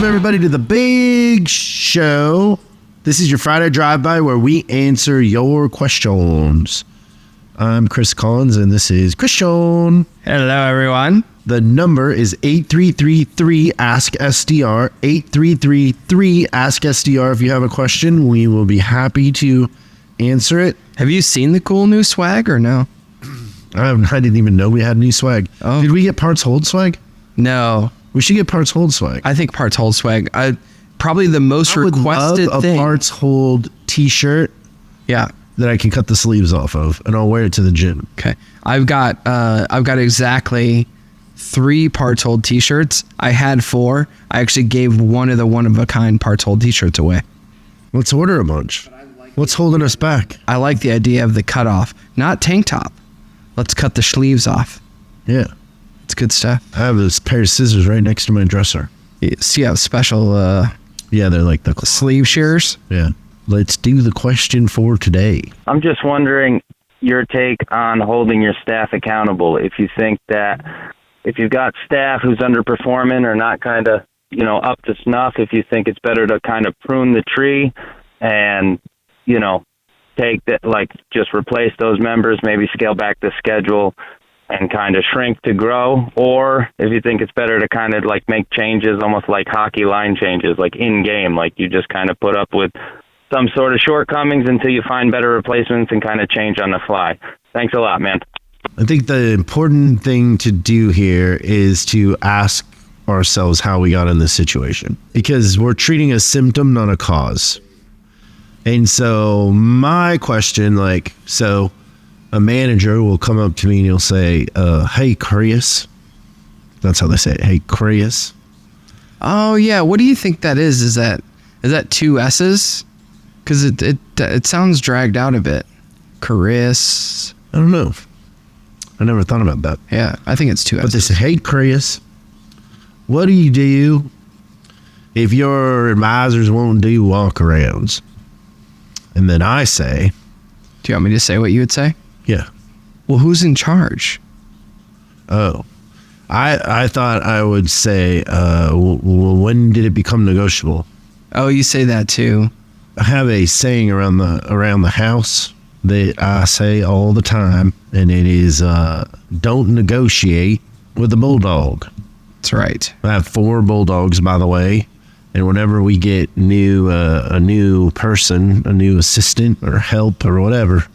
Welcome, everybody, to the big show. This is your Friday drive-by where we answer your questions. I'm Chris Collins, and this is Christian. Hello, everyone. The number is 8333-ASK-SDR, 8333-ASK-SDR. If you have a question, we will be happy to answer it. Have you seen the cool new swag or no? I didn't even know we had new swag. Oh. Did we get Parts Hold swag? No. We should get Parts Hold swag. I think Parts Hold swag. Probably the most requested love thing. A Parts Hold t-shirt. Yeah. That I can cut the sleeves off of, and I'll wear it to the gym. Okay. I've got exactly 3 Parts Hold t-shirts. I had 4. I actually gave one of the one-of-a-kind Parts Hold t-shirts away. Let's order a bunch. What's holding us back? I like the idea of the cutoff. Not tank top. Let's cut the sleeves off. Yeah. It's good stuff. I have this pair of scissors right next to my dresser. So you have special yeah, they're like the sleeve shears. Yeah. Let's do the question for today. I'm just wondering your take on holding your staff accountable. If you think that if you've got staff who's underperforming or not kind of, up to snuff, if you think it's better to kind of prune the tree and, take that, like just replace those members, maybe scale back the schedule and kind of shrink to grow, or if you think it's better to kind of like make changes, almost like hockey line changes, like in game, like you just kind of put up with some sort of shortcomings until you find better replacements and kind of change on the fly. Thanks a lot, man. I think the important thing to do here is to ask ourselves how we got in this situation, because we're treating a symptom, not a cause. And so my question, so a manager will come up to me and he'll say, hey, Chris. That's how they say it. Hey, Chris. Oh, yeah. What do you think that is? Is that 2 S's? Because it sounds dragged out a bit. Chris. I don't know. I never thought about that. Yeah, I think it's 2 S's. But they say, hey, Chris, what do you do if your advisors won't do walk-arounds? And then I say... Do you want me to say what you would say? Yeah. Well, who's in charge? Oh. I thought I would say, well, when did it become negotiable? Oh, you say that too. I have a saying around the house that I say all the time, and it is, don't negotiate with a bulldog. That's right. I have 4 bulldogs, by the way. And whenever we get a new person, a new assistant or help or whatever,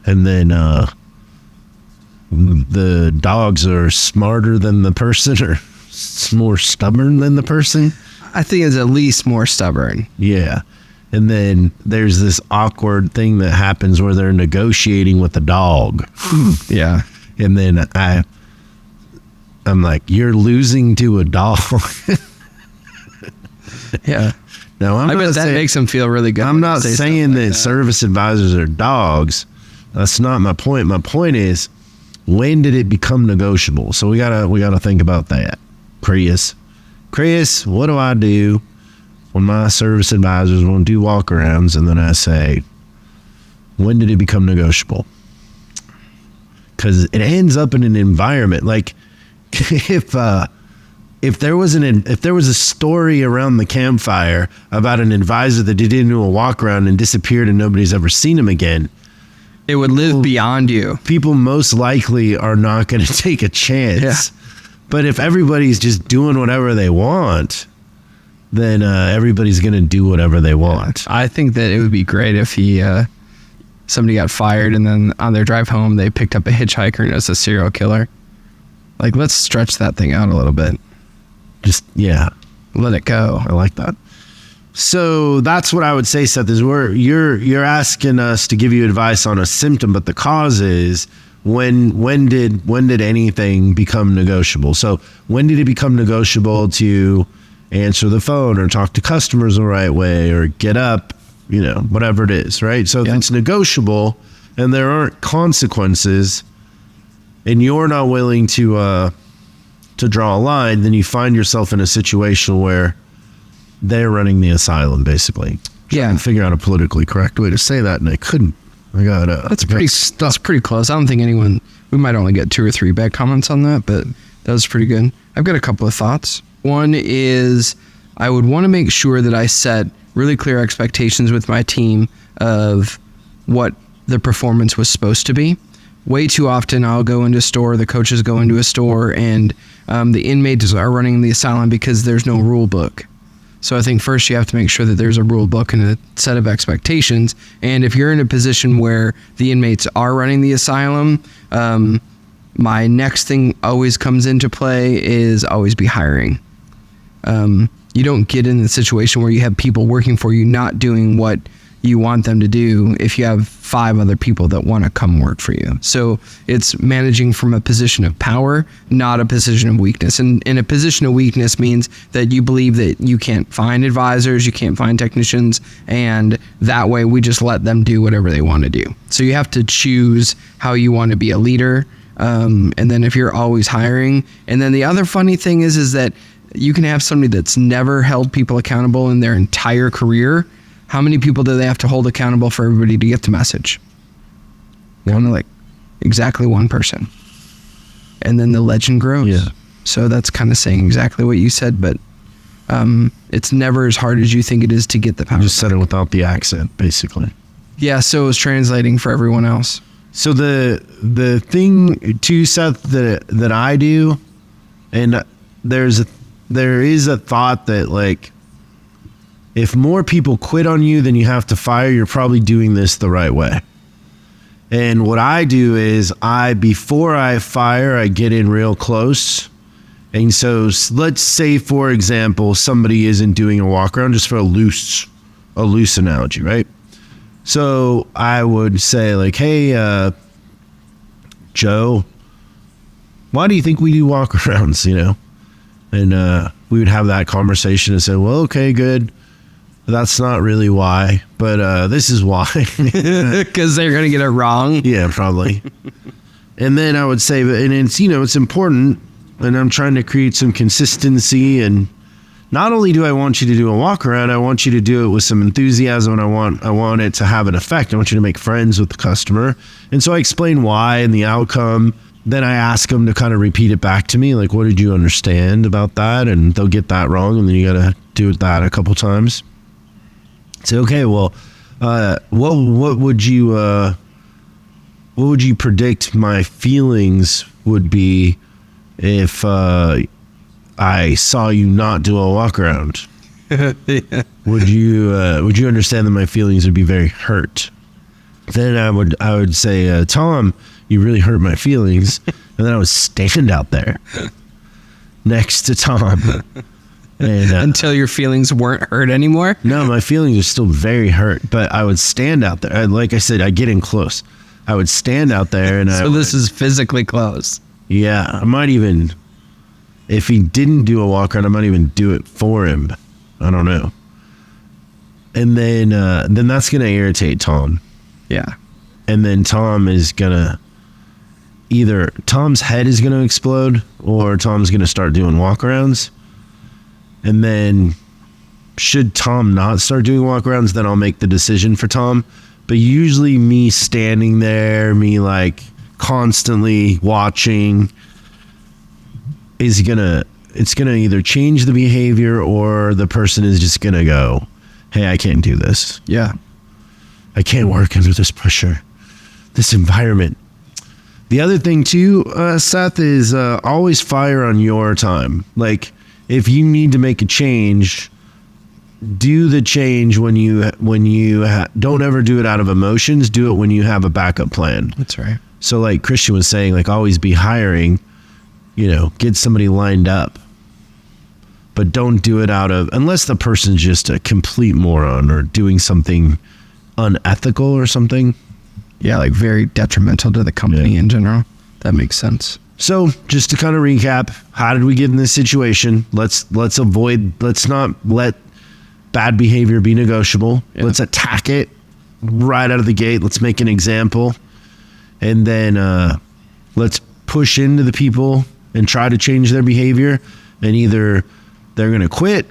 and then the dogs are smarter than the person or more stubborn than the person. I think it's at least more stubborn. Yeah. And then there's this awkward thing that happens where they're negotiating with the dog. Yeah. And then I'm like, you're losing to a dog. Yeah. Now, I bet that makes them feel really good. I'm not saying that service advisors are dogs. That's not my point. My point is, when did it become negotiable? So we gotta think about that. Chris, what do I do when my service advisors won't do walk-arounds? And then I say, when did it become negotiable? Because it ends up in an environment like if there was a story around the campfire about an advisor that did into a walk around and disappeared and nobody's ever seen him again, it would live beyond you. People most likely are not going to take a chance. Yeah. But if everybody's just doing whatever they want, then everybody's going to do whatever they want. I think that it would be great if somebody got fired and then on their drive home they picked up a hitchhiker and it was a serial killer. Like, let's stretch that thing out a little bit. Just, yeah. Let it go. I like that. So that's what I would say, Seth, is you're asking us to give you advice on a symptom, but the cause is when did anything become negotiable? So when did it become negotiable to answer the phone or talk to customers the right way or get up, whatever it is, right? So if it's negotiable and there aren't consequences and you're not willing to draw a line, then you find yourself in a situation where they're running the asylum, basically. Yeah. And figure out a politically correct way to say that, and I couldn't. That's pretty close. I don't think we might only get 2 or 3 bad comments on that, but that was pretty good. I've got a couple of thoughts. One is I would want to make sure that I set really clear expectations with my team of what the performance was supposed to be. Way too often I'll go into a store, the coaches go into a store, and the inmates are running the asylum because there's no rule book. So I think first you have to make sure that there's a rule book and a set of expectations. And if you're in a position where the inmates are running the asylum, my next thing always comes into play is always be hiring. You don't get in the situation where you have people working for you not doing what you want them to do if you have 5 other people that want to come work for you. So it's managing from a position of power, not a position of weakness. And in a position of weakness means that you believe that you can't find advisors, you can't find technicians, and that way we just let them do whatever they want to do. So you have to choose how you want to be a leader. And then if you're always hiring, and then the other funny thing is that you can have somebody that's never held people accountable in their entire career. How many people do they have to hold accountable for everybody to get the message? Exactly one person. And then the legend grows. Yeah. So that's kind of saying exactly what you said, but it's never as hard as you think it is to get the power. You just said it without the accent, basically. Yeah, so it's translating for everyone else. So the thing too, Seth, that I do, and there is a thought that like, if more people quit on you than you have to fire, you're probably doing this the right way. And what I do is before I fire, I get in real close. And so let's say, for example, somebody isn't doing a walk around, just for a loose analogy, right? So I would say like, hey, Joe, why do you think we do walk arounds, And we would have that conversation and say, well, okay, good. That's not really why, but this is why. Because they're going to get it wrong. Yeah, probably. And then I would say, and it's, it's important, and I'm trying to create some consistency. And not only do I want you to do a walk around, I want you to do it with some enthusiasm, and I want it to have an effect. I want you to make friends with the customer. And so I explain why and the outcome. Then I ask them to kind of repeat it back to me. Like, what did you understand about that? And they'll get that wrong. And then you got to do that a couple times. Say, okay, well, what would you predict my feelings would be if I saw you not do a walk around? Yeah. Would you understand that my feelings would be very hurt? Then I would say, Tom, you really hurt my feelings. And then I would stand out there next to Tom. And, until your feelings weren't hurt anymore? No, my feelings are still very hurt, but I would stand out there. Like I said, I get in close. I would stand out there and this is physically close. Yeah, I might even, if he didn't do a walk around, I might even do it for him. I don't know. And then that's going to irritate Tom. Yeah. And then Tom is going to, either Tom's head is going to explode or Tom's going to start doing walkarounds. And then should Tom not start doing walkarounds, then I'll make the decision for Tom. But usually me standing there, me like constantly watching it's gonna either change the behavior or the person is just gonna go, hey, I can't do this. Yeah. I can't work under this pressure, this environment. The other thing too, Seth, is always fire on your time. Like, if you need to make a change, do the change when you don't ever do it out of emotions. Do it when you have a backup plan. That's right. So like Christian was saying, like always be hiring, get somebody lined up, but don't do it unless the person's just a complete moron or doing something unethical or something. Yeah, like very detrimental to the company in general. That makes sense. So just to kind of recap, how did we get in this situation? Let's not let bad behavior be negotiable. Yeah. Let's attack it right out of the gate. Let's make an example. And then let's push into the people and try to change their behavior. And either they're going to quit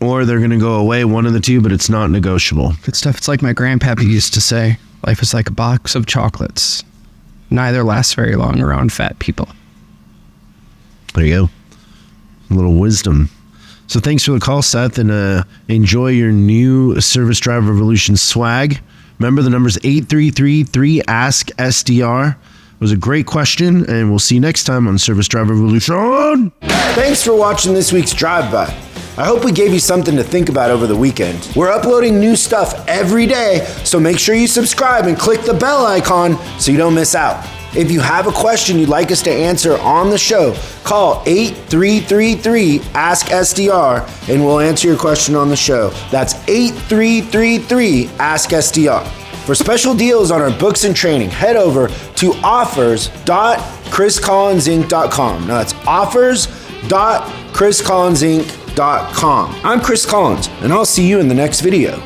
or they're going to go away, one of the two, but it's not negotiable. Good stuff. It's like my grandpappy used to say, life is like a box of chocolates. Neither lasts very long around fat people. There you go. A little wisdom. So thanks for the call, Seth, and enjoy your new Service Drive Revolution swag. Remember, the number's 833-3-ASK-SDR. It was a great question, and we'll see you next time on Service Drive Revolution. Thanks for watching this week's Drive-By. I hope we gave you something to think about over the weekend. We're uploading new stuff every day, so make sure you subscribe and click the bell icon so you don't miss out. If you have a question you'd like us to answer on the show, call 8333-ASK-SDR and we'll answer your question on the show. That's 8333-ASK-SDR. For special deals on our books and training, head over to offers.chriscollinsinc.com. Now that's offers.chriscollinsinc.com. I'm Chris Collins, and I'll see you in the next video.